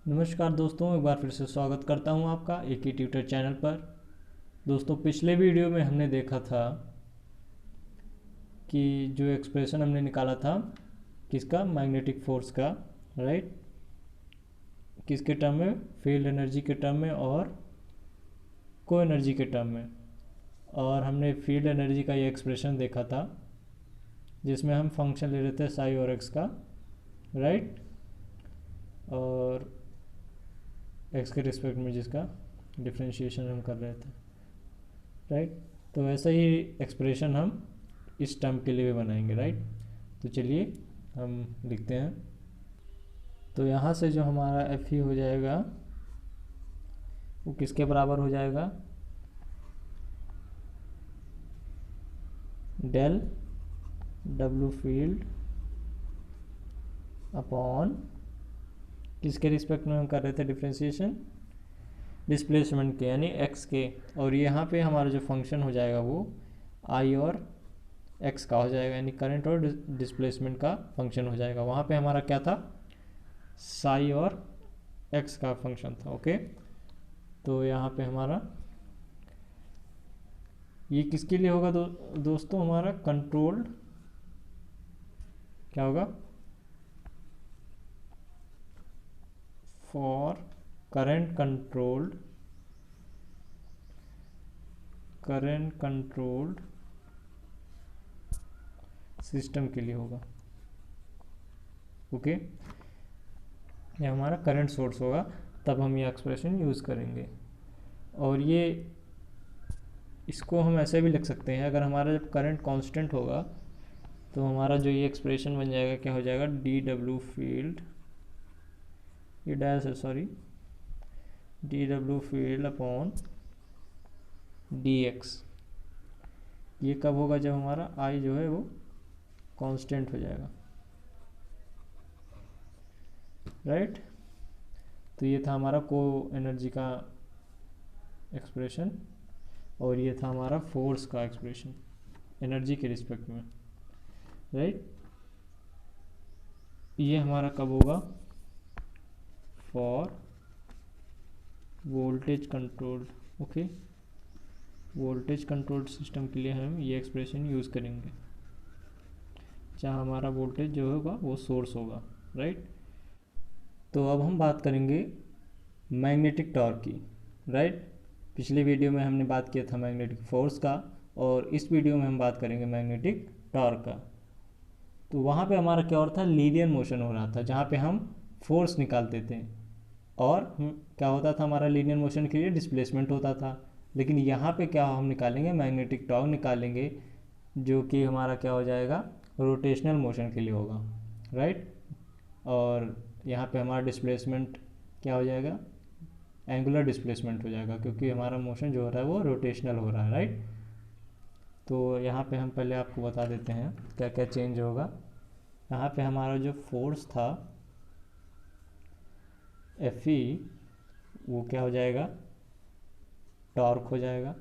नमस्कार दोस्तों, एक बार फिर से स्वागत करता हूं आपका एक ही ट्यूटर चैनल पर। दोस्तों, पिछले वीडियो में हमने देखा था कि जो एक्सप्रेशन हमने निकाला था किसका, मैग्नेटिक फोर्स का, राइट, किसके टर्म में, फील्ड एनर्जी के टर्म में और को एनर्जी के टर्म में। और हमने फील्ड एनर्जी का ये एक्सप्रेशन देखा था जिसमें हम फंक्शन ले रहे थे साई और एक्स का, राइट, और एक्स के रिस्पेक्ट में जिसका डिफ्रेंशिएशन हम कर रहे थे, राइट। तो वैसा ही एक्सप्रेशन हम इस टर्म के लिए भी बनाएंगे, राइट। तो चलिए हम लिखते हैं। तो यहाँ से जो हमारा एफ ई हो जाएगा वो किसके बराबर हो जाएगा, डेल डब्ल्यू फील्ड अपॉन किसके रिस्पेक्ट में हम कर रहे थे डिफ्रेंशिएशन, डिस्प्लेसमेंट के यानी एक्स के। और यहाँ पे हमारा जो फंक्शन हो जाएगा वो आई और एक्स का हो जाएगा, यानी करंट और डिस्प्लेसमेंट का फंक्शन हो जाएगा। वहाँ पे हमारा क्या था, साई और एक्स का फंक्शन था, ओके। तो यहाँ पे हमारा ये किसके लिए होगा दोस्तों, हमारा कंट्रोल्ड, क्या होगा, फॉर करंट कंट्रोल्ड सिस्टम के लिए होगा, ओके। ये हमारा करंट सोर्स होगा, तब हम ये एक्सप्रेशन यूज़ करेंगे। और ये इसको हम ऐसे भी लिख सकते हैं, अगर हमारा जब करंट कांस्टेंट होगा तो हमारा जो ये एक्सप्रेशन बन जाएगा, क्या हो जाएगा, डी डब्ल्यू फील्ड, ये डैश है sorry, D W field upon D x. ये कब होगा, जब हमारा आई जो है वो कांस्टेंट हो जाएगा, राइट। तो ये था हमारा को एनर्जी का एक्सप्रेशन और ये था हमारा फोर्स का एक्सप्रेशन एनर्जी के रिस्पेक्ट में, राइट। ये हमारा कब होगा, for voltage controlled, okay. Voltage controlled system के लिए हम ये एक्सप्रेशन यूज़ करेंगे जहाँ हमारा वोल्टेज जो होगा वो सोर्स होगा, राइट। तो अब हम बात करेंगे मैग्नेटिक टॉर्क की, राइट। पिछले वीडियो में हमने बात किया था मैग्नेटिक फोर्स का और इस वीडियो में हम बात करेंगे मैग्नेटिक टॉर्क का। तो वहाँ पे हमारा क्या हो रहा था, लीनियर मोशन हो रहा था जहाँ पे हम फोर्स निकालते थे और क्या होता था, हमारा लीनियर मोशन के लिए डिस्प्लेसमेंट होता था। लेकिन यहाँ पे क्या हम निकालेंगे, मैग्नेटिक टॉर्क निकालेंगे जो कि हमारा क्या हो जाएगा, रोटेशनल मोशन के लिए होगा, राइट। और यहाँ पे हमारा डिस्प्लेसमेंट क्या हो जाएगा, एंगुलर डिस्प्लेसमेंट हो जाएगा क्योंकि हमारा मोशन जो हो रहा है वो रोटेशनल हो रहा है, राइट। तो यहाँ पे हम पहले आपको बता देते हैं क्या क्या चेंज होगा। यहाँ पे हमारा जो फोर्स था एफ ई, वो क्या हो जाएगा, टॉर्क हो जाएगा,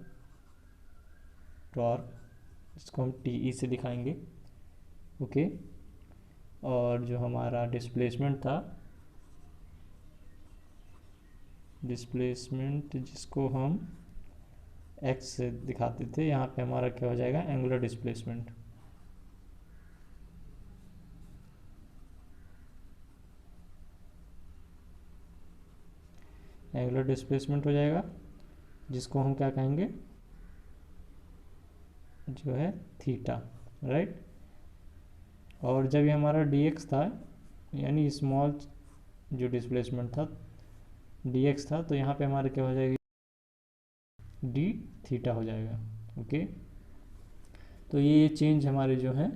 टॉर्क, इसको हम टी ई से दिखाएंगे, ओके। और जो हमारा डिस्प्लेसमेंट था, डिस्प्लेसमेंट जिसको हम एक्स से दिखाते थे, यहाँ पे हमारा क्या हो जाएगा, एंगुलर डिस्प्लेसमेंट, एंगुलर डिस्प्लेसमेंट हो जाएगा जिसको हम क्या कहेंगे, जो है थीटा, राइट। और जब ये हमारा डी एक्स था, यानी स्मॉल जो डिस्प्लेसमेंट था डी एक्स था, तो यहाँ पे हमारा क्या हो जाएगी, डी थीटा हो जाएगा, ओके। तो ये चेंज हमारे जो हैं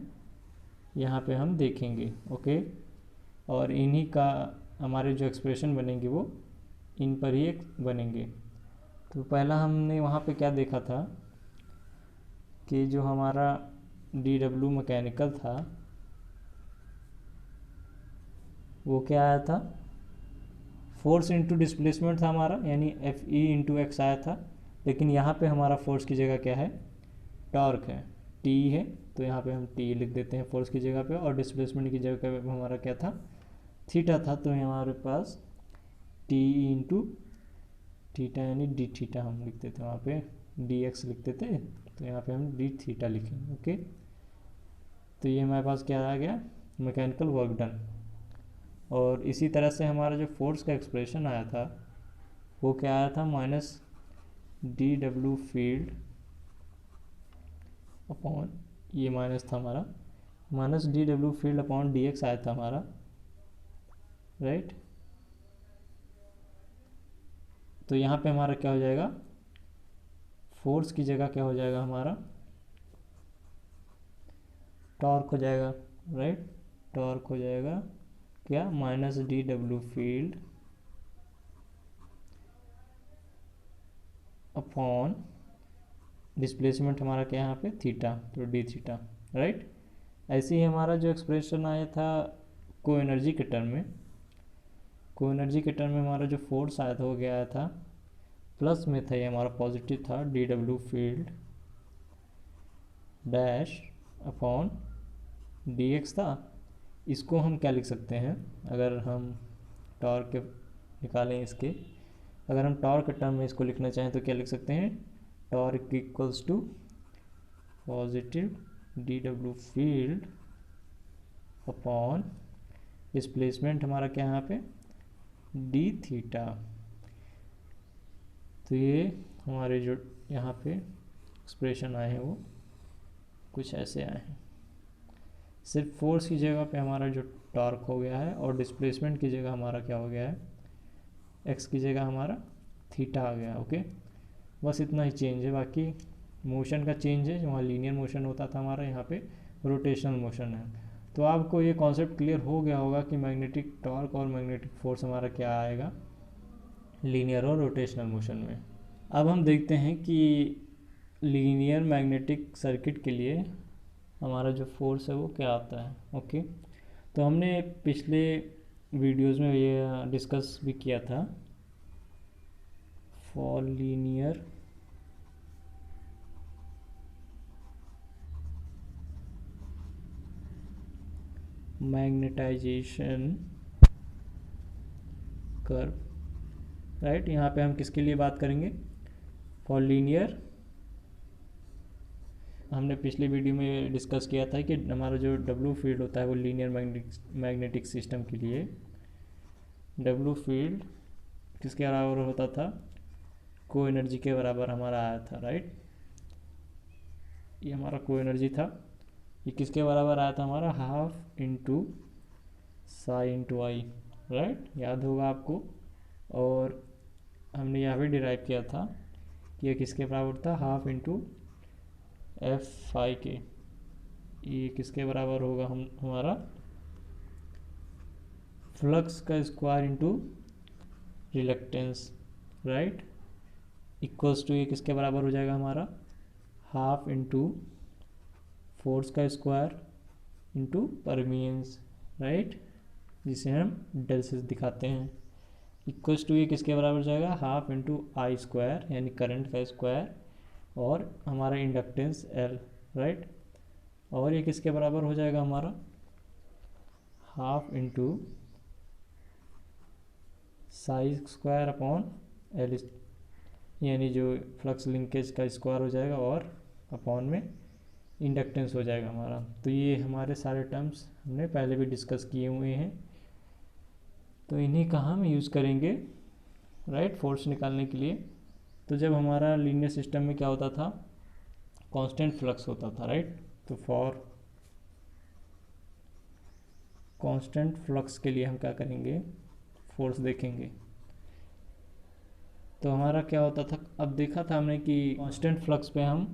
यहाँ पे हम देखेंगे, ओके। और इन्हीं का हमारे जो एक्सप्रेशन बनेंगे वो इन पर ही एक बनेंगे। तो पहला हमने वहाँ पे क्या देखा था कि जो हमारा डी डब्ल्यू मैकेनिकल था वो क्या आया था, फोर्स इंटू डिस्प्लेसमेंट था हमारा, यानी एफ ई इंटू एक्स आया था। लेकिन यहाँ पे हमारा फोर्स की जगह क्या है, टॉर्क है, टी है। तो यहाँ पे हम टी लिख देते हैं फोर्स की जगह पे, और डिस्प्लेसमेंट की जगह पे हमारा क्या था, थीटा था। तो हमारे पास टी इंटू थीटा यानी डी थीटा हम लिखते थे, वहाँ पे डी एक्स लिखते थे, तो यहाँ पे हम डी थीटा लिखेंगे। ओके, तो ये हमारे पास क्या आ गया, मैकेनिकल वर्क डन। और इसी तरह से हमारा जो फोर्स का एक्सप्रेशन आया था वो क्या आया था, minus D W field upon, ये माइनस था हमारा, minus D W field upon D x आया था हमारा, राइट। तो यहाँ पे हमारा क्या हो जाएगा, फोर्स की जगह क्या हो जाएगा हमारा, टॉर्क हो जाएगा, राइट। टॉर्क हो जाएगा क्या, minus D W field upon displacement हमारा क्या यहाँ पे थीटा, तो डी थीटा, राइट। ऐसे ही हमारा जो एक्सप्रेशन आया था को एनर्जी के टर्म में, को एनर्जी के टर्म में हमारा जो फोर्स आया था वो क्या आया था, प्लस में था, ये हमारा पॉजिटिव था, D W field dash upon D x था। इसको हम क्या लिख सकते हैं, अगर हम टॉर्क के निकालें इसके, अगर हम टॉर्क के टर्म में इसको लिखना चाहें तो क्या लिख सकते हैं, torque equals to positive D W field upon displacement हमारा क्या यहाँ पे डी थीटा। तो ये हमारे जो यहाँ पे एक्सप्रेशन आए हैं वो कुछ ऐसे आए हैं। सिर्फ फोर्स की जगह पे हमारा जो टॉर्क हो गया है और डिस्प्लेसमेंट की जगह हमारा क्या हो गया है, एक्स की जगह हमारा थीटा आ गया। ओके, बस इतना ही चेंज है, बाकी मोशन का चेंज है, वहाँ लीनियर मोशन होता था हमारा, यहाँ पे रोटेशनल मोशन है। तो आपको ये कॉन्सेप्ट क्लियर हो गया होगा कि मैग्नेटिक टॉर्क और मैग्नेटिक फोर्स हमारा क्या आएगा, लीनियर और रोटेशनल मोशन में। अब हम देखते हैं कि लीनियर मैग्नेटिक सर्किट के लिए हमारा जो फोर्स है वो क्या आता है। ओके, तो हमने पिछले वीडियोस में ये डिस्कस भी किया था, for linear magnetization curve, right. यहाँ पे हम किसके लिए बात करेंगे, फॉर लीनियर। हमने पिछले वीडियो में डिस्कस किया था कि हमारा जो डब्ल्यू फील्ड होता है वो लीनियर मैग्नेटिक सिस्टम के लिए डब्ल्यू फील्ड किसके बराबर होता था, को एनर्जी के बराबर हमारा आया था, राइट। ये हमारा को एनर्जी था, ये किसके बराबर आया था हमारा, हाफ इंटू साई इंटू आई, राइट, याद होगा आपको। और हमने यहाँ पे डिराइव किया था कि ये किसके बराबर था, हाफ इंटू एफ फाई के, ये किसके बराबर होगा, हम हमारा फ्लक्स का square into reluctance, right, equals to ये किसके बराबर हो जाएगा हमारा, हाफ इंटू फोर्स का स्क्वायर इंटू परमियंस, राइट, जिसे हम डेल से दिखाते हैं, इक्वल्स टू ये किसके बराबर हो जाएगा, हाफ इंटू आई स्क्वायर यानी करंट का स्क्वायर और हमारा इंडक्टेंस एल, राइट। और ये किसके बराबर हो जाएगा हमारा, half into Sai square upon L, यानी जो फ्लक्स लिंकेज का स्क्वायर हो जाएगा और अपॉन में इंडक्टेंस हो जाएगा हमारा। तो ये हमारे सारे टर्म्स हमने पहले भी डिस्कस किए हुए हैं, तो इन्हीं का हम यूज़ करेंगे, राइट, फोर्स निकालने के लिए। तो जब हमारा लीनियर सिस्टम में क्या होता था, कांस्टेंट फ्लक्स होता था, राइट। तो फॉर कांस्टेंट फ्लक्स के लिए हम क्या करेंगे, फोर्स देखेंगे। तो हमारा क्या होता था, अब देखा था हमने कि कांस्टेंट फ्लक्स पे हम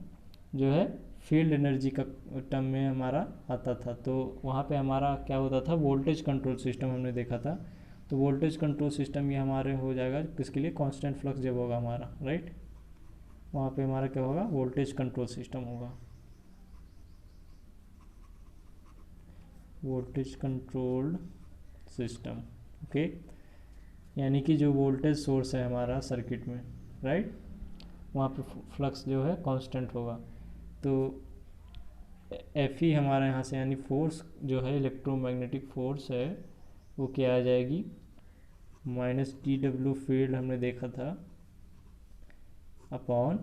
जो है फील्ड एनर्जी का टर्म में हमारा आता था, तो वहाँ पे हमारा क्या होता था, वोल्टेज कंट्रोल सिस्टम हमने देखा था। तो वोल्टेज कंट्रोल सिस्टम ये हमारे हो जाएगा किसके लिए, कांस्टेंट फ्लक्स जब होगा हमारा, राइट, वहाँ पे हमारा क्या होगा, वोल्टेज कंट्रोल सिस्टम होगा, वोल्टेज कंट्रोल्ड सिस्टम। ओके, यानी कि जो वोल्टेज सोर्स है हमारा सर्किट में, राइट, वहाँ पे फ्लक्स जो है कांस्टेंट होगा। तो एफ ई हमारा यहाँ से यानी फोर्स जो है इलेक्ट्रोमैग्नेटिक फोर्स है वो क्या आ जाएगी, माइनस टी डब्ल्यू फील्ड हमने देखा था अपॉन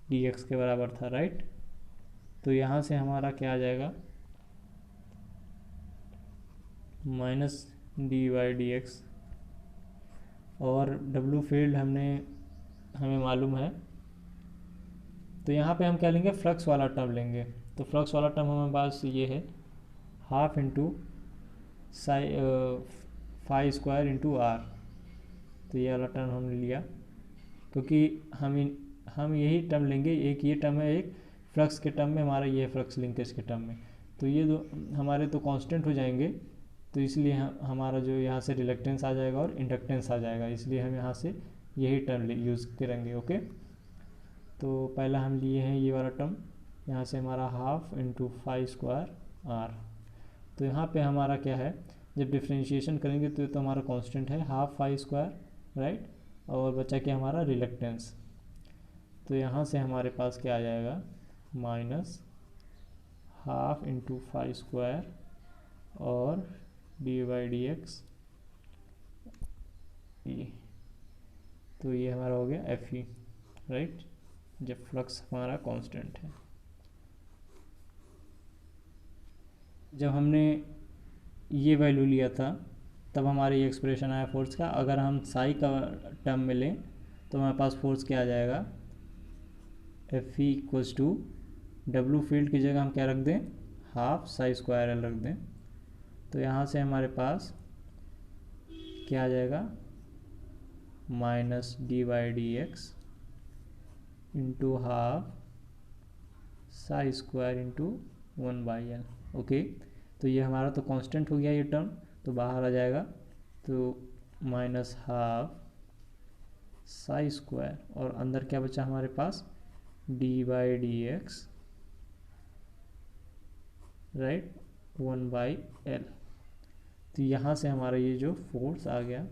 डी एक्स के बराबर था, राइट। तो यहाँ से हमारा क्या आ जाएगा, minus D Y D X, और डब्ल्यू फील्ड हमें मालूम है। तो यहाँ पे हम क्या लेंगे, फ्लक्स वाला टर्म लेंगे। तो फ्लक्स वाला टर्म हमारे पास ये है, half into phi square into R. तो ये वाला टर्म हमने लिया, क्योंकि हम यही टर्म लेंगे, एक ये टर्म है, एक फ्लक्स के टर्म में हमारा ये फ्लक्स लिंकेज के टर्म में। तो ये दो हमारे तो कांस्टेंट हो जाएंगे, तो इसलिए हमारा जो यहाँ से रिलक्टेंस आ जाएगा और इंडक्टेंस आ जाएगा, इसलिए हम यहाँ से यही टर्म यूज़ करेंगे। ओके, तो पहला हम लिए हैं ये वाला टर्म, यहाँ से हमारा half into phi square R. तो यहाँ पे हमारा क्या है, जब डिफ्रेंशिएशन करेंगे तो हमारा कांस्टेंट है हाफ फाई स्क्वायर, राइट। और बचा क्या हमारा रिलक्टेंस। तो यहाँ से हमारे पास क्या आ जाएगा, minus half into phi square और D by D X E. तो ये हमारा हो गया एफ ई, राइट, जब फ्लक्स हमारा कांस्टेंट है। जब हमने ये वैल्यू लिया था तब हमारी ये एक्सप्रेशन आया फोर्स का। अगर हम साई का टर्म में लें तो हमारे पास फोर्स क्या आ जाएगा, F E equals to W field की जगह हम क्या रख दें, हाफ साई स्क्वायर एल रख दें। तो यहाँ से हमारे पास क्या आ जाएगा, minus D by D x into half Sai square into 1/l। Okay, तो ये हमारा तो कांस्टेंट हो गया ये टर्म, तो बाहर आ जाएगा। तो माइनस हाफ साई स्क्वायर और अंदर क्या बचा हमारे पास, d by D x, right, 1/l। तो यहाँ से हमारा ये जो फोर्स आ गया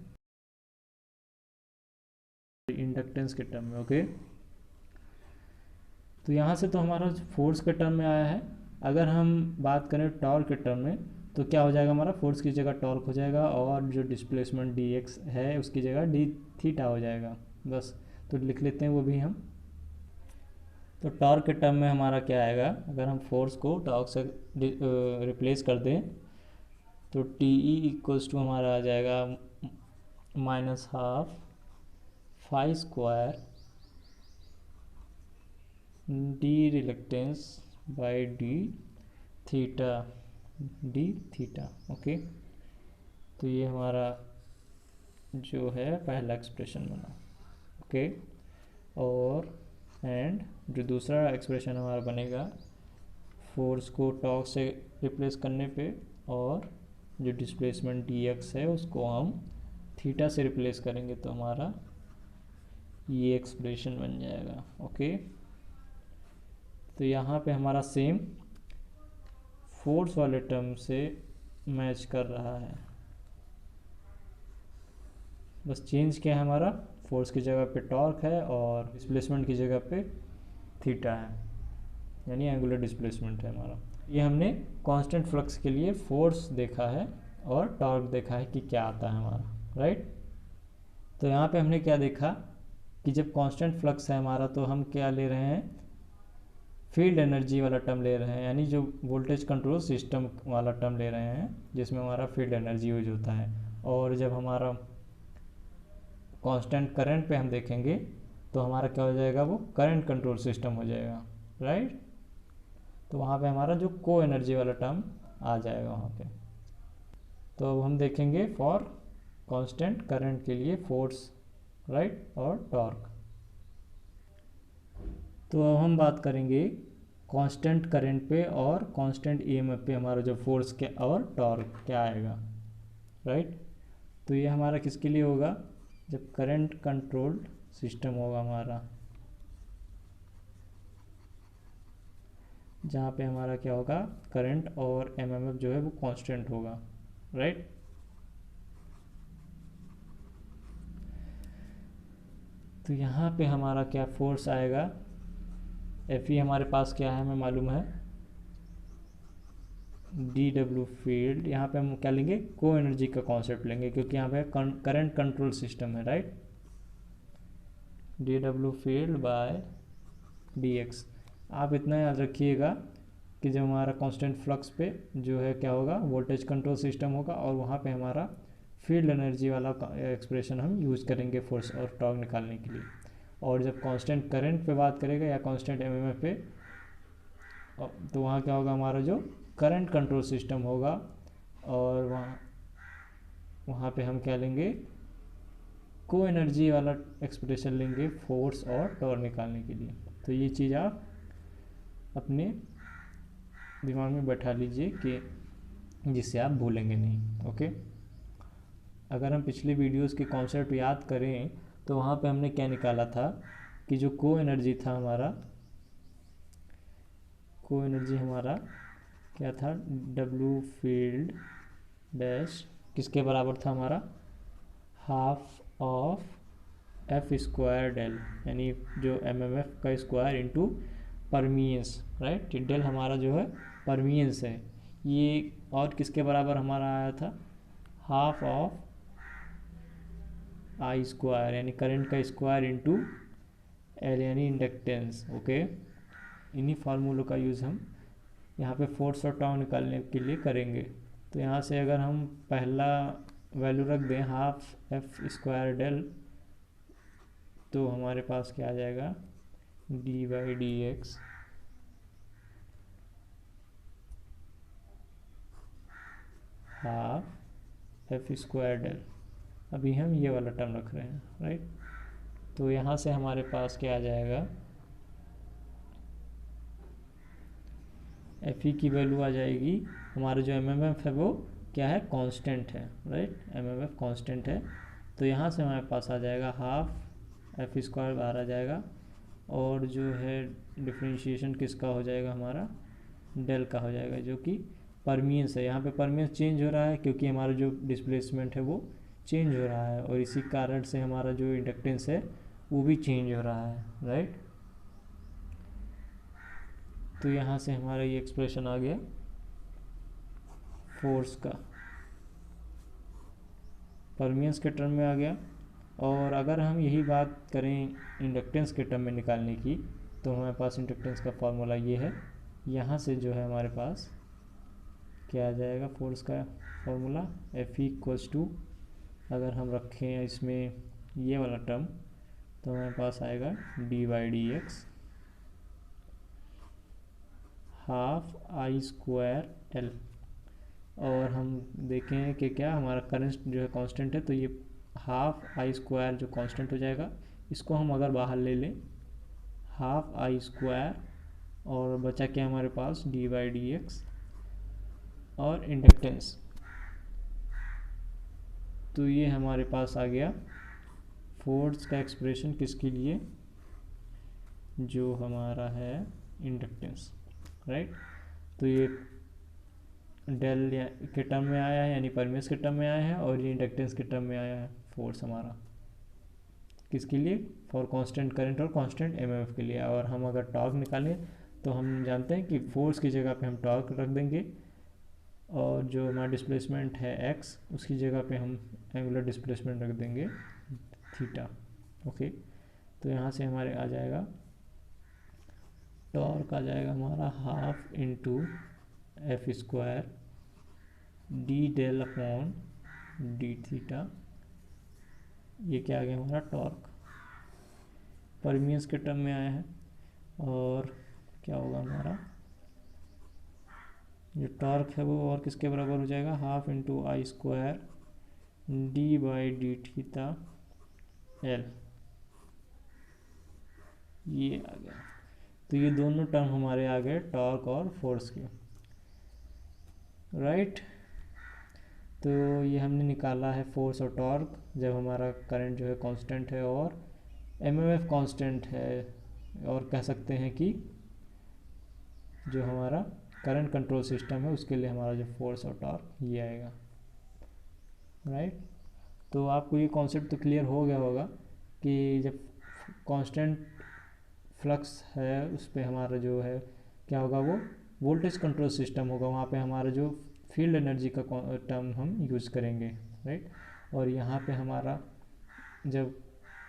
इंडक्टेंस के टर्म में। ओके, तो यहाँ से तो हमारा फोर्स के टर्म में आया है। अगर हम बात करें टॉर्क के टर्म में तो क्या हो जाएगा, हमारा फोर्स की जगह टॉर्क हो जाएगा और जो डिस्प्लेसमेंट डी एक्स है उसकी जगह डी थीटा हो जाएगा। बस, तो लिख लेते हैं वो भी हम। तो टॉर्क के टर्म में हमारा क्या आएगा, अगर हम फोर्स को टॉर्क से रिप्लेस कर दें तो टी ई इक्वल्स टू हमारा आ जाएगा minus half phi square D reluctance by D theta, D theta. Okay, तो ये हमारा जो है पहला एक्सप्रेशन बना। ओके, और एंड जो दूसरा एक्सप्रेशन हमारा बनेगा, फोर्स को टॉर्क से रिप्लेस करने पे और जो डिस्प्लेसमेंट डी एक्स है उसको हम थीटा से रिप्लेस करेंगे, तो हमारा ये एक्सप्रेशन बन जाएगा। ओके, तो यहाँ पे हमारा सेम फोर्स वाले टर्म से मैच कर रहा है, बस चेंज क्या है, हमारा फोर्स की जगह पे टॉर्क है और डिस्प्लेसमेंट की जगह पे थीटा है, यानी एंगुलर डिस्प्लेसमेंट है हमारा। ये हमने कांस्टेंट फ्लक्स के लिए फोर्स देखा है और टॉर्क देखा है कि क्या आता है हमारा, राइट। तो यहाँ पे हमने क्या देखा कि जब कांस्टेंट फ्लक्स है हमारा तो हम क्या ले रहे हैं, फील्ड एनर्जी वाला टर्म ले रहे हैं, यानी जो वोल्टेज कंट्रोल सिस्टम वाला टर्म ले रहे हैं जिसमें हमारा फील्ड एनर्जी यूज होता है। और जब हमारा कांस्टेंट करंट पे हम देखेंगे तो हमारा क्या हो जाएगा, वो करंट कंट्रोल सिस्टम हो जाएगा, राइट। तो वहाँ पे हमारा जो को एनर्जी वाला टर्म आ जाएगा वहाँ पे। तो अब हम देखेंगे फॉर कांस्टेंट करंट के लिए फोर्स, राइट, और टॉर्क। तो अब हम बात करेंगे कांस्टेंट करंट पे और कांस्टेंट ईएमएफ पे हमारा जो फोर्स के और टॉर्क क्या आएगा, राइट। तो ये हमारा किसके लिए होगा, जब करंट कंट्रोल्ड सिस्टम होगा हमारा, जहाँ पे हमारा क्या होगा, करंट और एमएमएफ जो है वो कांस्टेंट होगा, राइट। तो यहाँ पे हमारा क्या फोर्स आएगा, एफ ई हमारे पास क्या है हमें मालूम है, डी डब्ल्यू फील्ड, यहाँ पे हम क्या लेंगे, को एनर्जी का कॉन्सेप्ट लेंगे क्योंकि यहाँ पे करंट कंट्रोल सिस्टम है, right. D W field by D X. आप इतना याद रखिएगा कि जब हमारा कांस्टेंट फ्लक्स पे जो है क्या होगा, वोल्टेज कंट्रोल सिस्टम होगा और वहाँ पे हमारा फील्ड एनर्जी वाला एक्सप्रेशन हम यूज़ करेंगे फोर्स और टॉर्क निकालने के लिए। और जब कांस्टेंट करंट पे बात करेगा या कांस्टेंट एमएमएफ पे, तो वहाँ क्या होगा, हमारा जो करंट कंट्रोल सिस्टम होगा और वहाँ पे हम क्या लेंगे, को एनर्जी वाला एक्सप्रेशन लेंगे फोर्स और टॉर्क निकालने के लिए। तो ये चीज़ आप अपने दिमाग में बैठा लीजिए कि जिससे आप भूलेंगे नहीं, ओके। अगर हम पिछले वीडियोस के कॉन्सेप्ट याद करें तो वहाँ पे हमने क्या निकाला था कि जो को एनर्जी था हमारा, को एनर्जी हमारा क्या था, डब्ल्यू फील्ड डैश किसके बराबर था हमारा, half of F square del, यानी जो एमएमएफ का square into permeance, right. Del हमारा जो है परमियंस है, ये और किसके बराबर हमारा आया था, हाफ ऑफ आई स्क्वायर यानी करंट का स्क्वायर इंटू एल यानी इंडक्टेंस, ओके। इन्हीं फार्मूलों का यूज़ हम यहाँ पे फोर्स और टॉर्क निकालने के लिए करेंगे। तो यहाँ से अगर हम पहला वैल्यू रख दें हाफ एफ स्क्वायर डेल, तो हमारे पास क्या आ जाएगा, D by D X half F square del. अभी हम ये वाला टर्म रख रहे हैं, राइट। तो यहाँ से हमारे पास क्या आ जाएगा, एफ ई की वैल्यू आ जाएगी, हमारा जो एम एम एफ है वो क्या है, कांस्टेंट है, right. M M F constant है, तो यहाँ से हमारे पास आ जाएगा हाफ एफ स्क्वायर बाहर आ जाएगा, और जो है डिफ्रेंशिएशन किसका हो जाएगा, हमारा डेल का हो जाएगा, जो कि परमियंस है। यहाँ पे परमियंस चेंज हो रहा है क्योंकि हमारा जो डिस्प्लेसमेंट है वो चेंज हो रहा है, और इसी कारण से हमारा जो इंडक्टेंस है वो भी चेंज हो रहा है, राइट। तो यहाँ से हमारा ये एक्सप्रेशन आ गया फोर्स का, परमियंस के टर्म में आ गया। और अगर हम यही बात करें इंडक्टेंस के टर्म में निकालने की, तो हमारे पास इंडक्टेंस का फॉर्मूला ये है, यहाँ से जो है हमारे पास क्या आ जाएगा, फोर्स का formula F E equals to, अगर हम रखें इसमें ये वाला टर्म, तो हमारे पास आएगा D by D X half I square L. और हम देखें कि क्या हमारा करंट जो है कांस्टेंट है, तो ये हाफ आई स्क्वायर जो कांस्टेंट हो जाएगा, इसको हम अगर बाहर ले लें हाफ आई स्क्वायर, और बचा क्या हमारे पास, डी बाई डी एक्स और इंडक्टेंस। तो ये हमारे पास आ गया फोर्स का एक्सप्रेशन किसके लिए, जो हमारा है इंडक्टेंस, राइट। तो ये डेल के टर्म में आया है यानी परमियंस के टर्म में आया है, और ये इंडक्टेंस के टर्म में आया है फोर्स हमारा किसके लिए, फॉर कांस्टेंट करंट और कांस्टेंट एमएमएफ के लिए। और हम अगर टॉर्क निकालें तो हम जानते हैं कि फोर्स की जगह पे हम टॉर्क रख देंगे, और जो हमारा डिस्प्लेसमेंट है एक्स, उसकी जगह पे हम एंगुलर डिस्प्लेसमेंट रख देंगे थीटा, ओके। तो यहाँ से हमारे आ जाएगा टॉर्क आ जाएगा हमारा half into F square D del upon D theta. ये क्या आ गया हमारा टॉर्क, परमियंस के टर्म में आया है, और क्या होगा हमारा जो टॉर्क है वो और किसके बराबर हो जाएगा, half into I square D by D theta L, ये आ गया। तो ये दोनों टर्म हमारे आ गए टॉर्क और फोर्स के, राइट। तो ये हमने निकाला है फोर्स और टॉर्क जब हमारा करंट जो है कांस्टेंट है और एमएमएफ कांस्टेंट है, और कह सकते हैं कि जो हमारा करंट कंट्रोल सिस्टम है उसके लिए हमारा जो फोर्स और टॉर्क ये आएगा, राइट। तो आपको ये कॉन्सेप्ट तो क्लियर हो गया होगा कि जब कांस्टेंट फ्लक्स है उस पर हमारा जो है क्या होगा, वो वोल्टेज कंट्रोल सिस्टम होगा, वहाँ पे हमारा जो फील्ड एनर्जी का टर्म हम यूज़ करेंगे, राइट। और यहाँ पे हमारा जब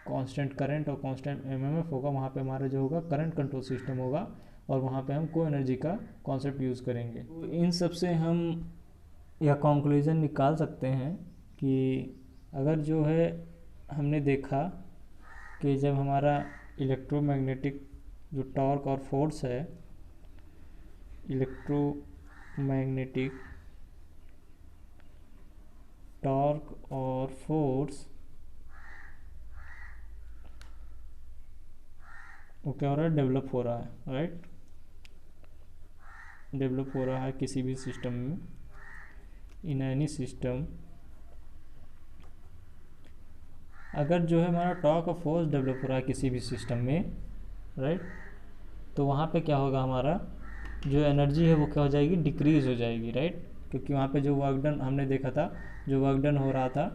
कांस्टेंट करंट और कांस्टेंट एमएमएफ होगा, वहाँ पे हमारा जो होगा करंट कंट्रोल सिस्टम होगा, और वहाँ पे हम को एनर्जी का कॉन्सेप्ट यूज़ करेंगे। तो इन सब से हम यह कंक्लूजन निकाल सकते हैं कि अगर जो है हमने देखा कि जब हमारा इलेक्ट्रोमैग्नेटिक जो टॉर्क और फोर्स है, इलेक्ट्रोमैग्नेटिक टॉर्क और फोर्स वो क्या हो रहा है, डेवलप हो रहा है, राइट। डेवलप हो रहा है किसी भी सिस्टम में, इन एनी सिस्टम। अगर जो है हमारा टॉर्क और फोर्स डेवलप हो रहा है किसी भी सिस्टम में, राइट, तो वहाँ पे क्या होगा, हमारा जो एनर्जी है वो क्या हो जाएगी, डिक्रीज़ हो जाएगी, राइट। क्योंकि वहाँ पे जो वर्क डन हमने देखा था, जो वर्क डन हो रहा था,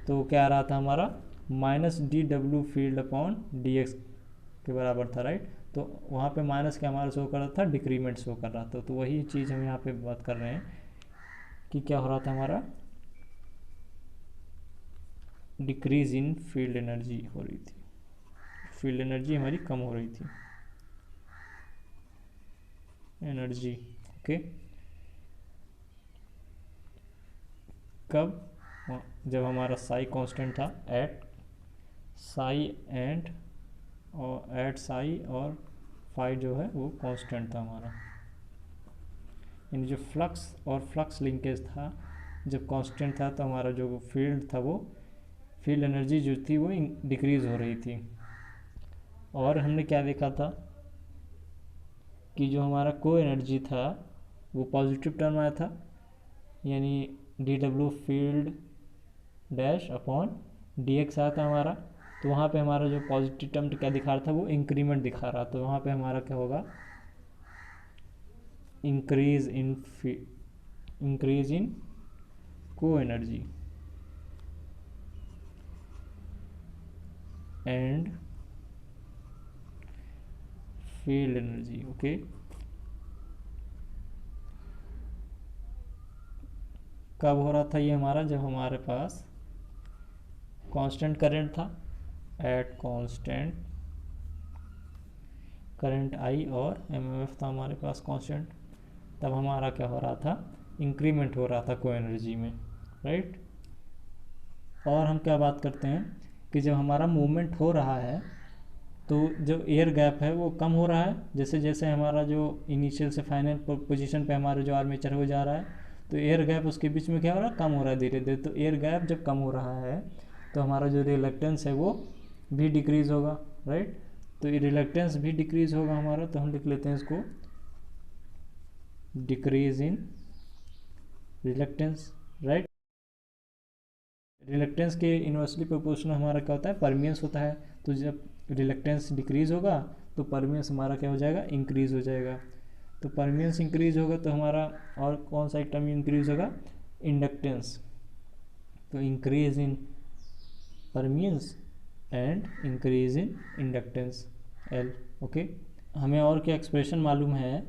तो क्या आ रहा था हमारा -dw फील्ड अपॉन dx के बराबर था, राइट। तो वहाँ पे माइनस क्या हमारा शो कर रहा था, डिक्रीमेंट शो कर रहा था। तो वही चीज़ हम यहाँ पे बात कर रहे हैं कि क्या हो रहा था, हमारा डिक्रीज इन फील्ड एनर्जी हो रही थी, फील्ड एनर्जी हमारी कम हो रही थी, एनर्जी, ओके। कब, जब हमारा साई कांस्टेंट था एट साई एंड और एट साई और फाई जो है वो कांस्टेंट था हमारा, यानी जो फ्लक्स और फ्लक्स लिंकेज था जब कांस्टेंट था, तो हमारा जो फील्ड था वो फील्ड एनर्जी जो थी वो डिक्रीज़ हो रही थी। और हमने क्या देखा था कि जो हमारा को एनर्जी था वो पॉजिटिव टर्म आया था, यानी dw field dash upon dx आया था हमारा। तो वहाँ पे हमारा जो पॉजिटिव टर्म क्या दिखा रहा था, वो इंक्रीमेंट दिखा रहा था। तो वहाँ पे हमारा क्या होगा, इंक्रीज इन को energy and field energy, okay. कब हो रहा था ये हमारा, जब हमारे पास कांस्टेंट करंट था, एट कांस्टेंट करंट आई और एमएमएफ था हमारे पास कांस्टेंट, तब हमारा क्या हो रहा था, इंक्रीमेंट हो रहा था को एनर्जी में, राइट। और हम क्या बात करते हैं कि जब हमारा मूवमेंट हो रहा है, तो जो एयर गैप है वो कम हो रहा है, जैसे जैसे हमारा जो इनिशियल से फाइनल पोजीशन पे हमारा जो आर्मेचर हो जा रहा है, तो एयर गैप उसके बीच में क्या हो रहा है, कम हो रहा है धीरे धीरे। तो एयर गैप जब कम हो रहा है तो हमारा जो रिलक्टेंस है वो भी डिक्रीज़ होगा, राइट। तो ये रिलक्टेंस भी डिक्रीज़ होगा हमारा, तो हम लिख लेते हैं इसको decrease in reluctance, right. Reluctance के इन्वर्सली प्रोपोर्शनल हमारा क्या होता है, परमियंस होता है। तो जब रिलक्टेंस डिक्रीज़ होगा तो परमियंस हमारा क्या हो जाएगा, इंक्रीज़ हो जाएगा। तो परमियंस इंक्रीज़ होगा तो हमारा और कौन सा टर्म इंक्रीज़ होगा, इंडक्टेंस। तो increase in परमियंस and increase in inductance L, okay. हमें और क्या एक्सप्रेशन मालूम है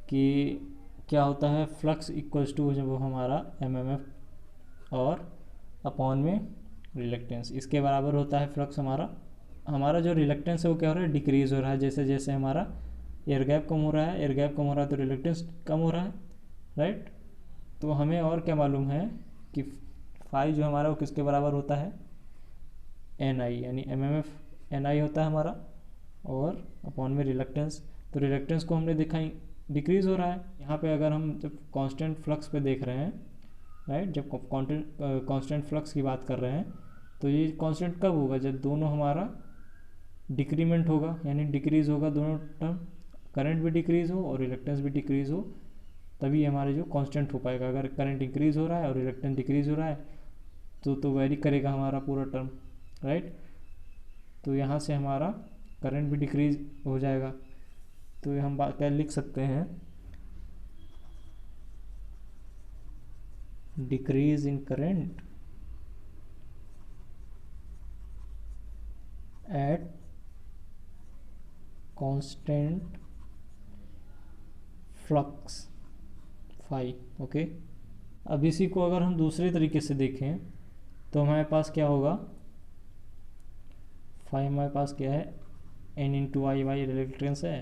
कि क्या होता है, फ्लक्स इक्वल्स टू जब वो हमारा एमएमएफ और अपॉन में रिलक्टेंस, इसके बराबर होता है फ्लक्स हमारा। हमारा जो रिलक्टेंस है वो क्या हो रहा है, डिक्रीज़ हो रहा है। जैसे जैसे हमारा एयर गैप कम हो रहा है, एयर गैप कम हो रहा है तो रिलक्टेंस कम हो रहा है, राइट। तो हमें और क्या मालूम है कि फाई जो हमारा वो किसके बराबर होता है, एन आई, यानी एम एम एफ एन आई होता है हमारा, और अपॉन में रिलक्टेंस। तो रिलक्टेंस को हमने देखा डिक्रीज़ हो रहा है। यहाँ पे अगर हम जब कांस्टेंट फ्लक्स पे देख रहे हैं, राइट, जब कांस्टेंट फ्लक्स की बात कर रहे हैं, तो ये कांस्टेंट कब होगा, जब दोनों हमारा डिक्रीमेंट होगा, यानी डिक्रीज़ होगा दोनों टर्म, करंट भी डिक्रीज़ हो और रिलक्टेंस भी डिक्रीज़ हो, तभी हमारे जो कांस्टेंट हो पाएगा। अगर करंट इंक्रीज़ हो रहा है और रिलक्टेंस डिक्रीज़ हो रहा है तो वेरी करेगा हमारा पूरा टर्म, राइट। तो यहाँ से हमारा करंट भी डिक्रीज़ हो जाएगा। तो हम बात क्या लिख सकते हैं, decrease in current at constant flux phi. Okay, अब इसी को अगर हम दूसरे तरीके से देखें तो हमारे पास क्या होगा, फाई हमारे पास क्या है, एन इंटू आई वाई रिलेक्टेंस है।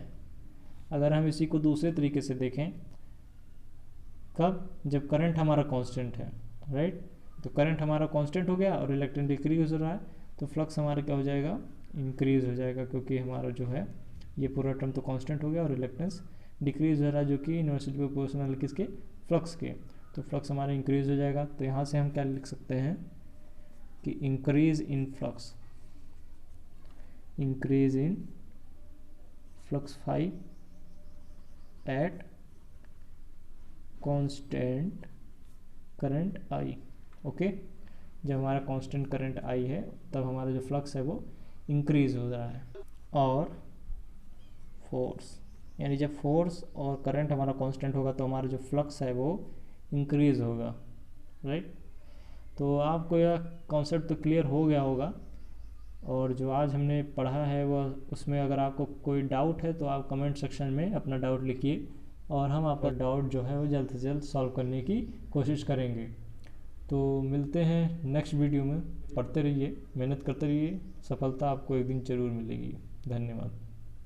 अगर हम इसी को दूसरे तरीके से देखें, कब, जब करंट हमारा कांस्टेंट है, राइट, तो करंट हमारा कांस्टेंट हो गया और रिलेक्टेंस डिक्रीज हो रहा है, तो फ्लक्स हमारा क्या हो जाएगा, इंक्रीज हो जाएगा, क्योंकि हमारा जो है ये पूरा टर्म तो कांस्टेंट हो गया और रिलेक्टेंस डिक्रीज हो रहा है, जो कि इन्वर्सली प्रोपोर्शनल किसके, फ्लक्स के, तो फ्लक्स हमारा इंक्रीज हो जाएगा। तो यहाँ से हम क्या लिख सकते हैं कि increase in flux, increase in flux phi at constant current I. Okay, जब हमारा कांस्टेंट करंट आई है तब हमारा जो फ्लक्स है वो इंक्रीज हो रहा है। और फोर्स, यानी जब फोर्स और करंट हमारा कांस्टेंट होगा तो हमारा जो फ्लक्स है वो इंक्रीज होगा, राइट। तो आपको यह कॉन्सेप्ट तो क्लियर हो गया होगा, और जो आज हमने पढ़ा है वह, उसमें अगर आपको कोई डाउट है तो आप कमेंट सेक्शन में अपना डाउट लिखिए, और हम आपका डाउट जो है वो जल्द से जल्द सॉल्व करने की कोशिश करेंगे। तो मिलते हैं नेक्स्ट वीडियो में। पढ़ते रहिए, मेहनत करते रहिए, सफलता आपको एक दिन ज़रूर मिलेगी। धन्यवाद।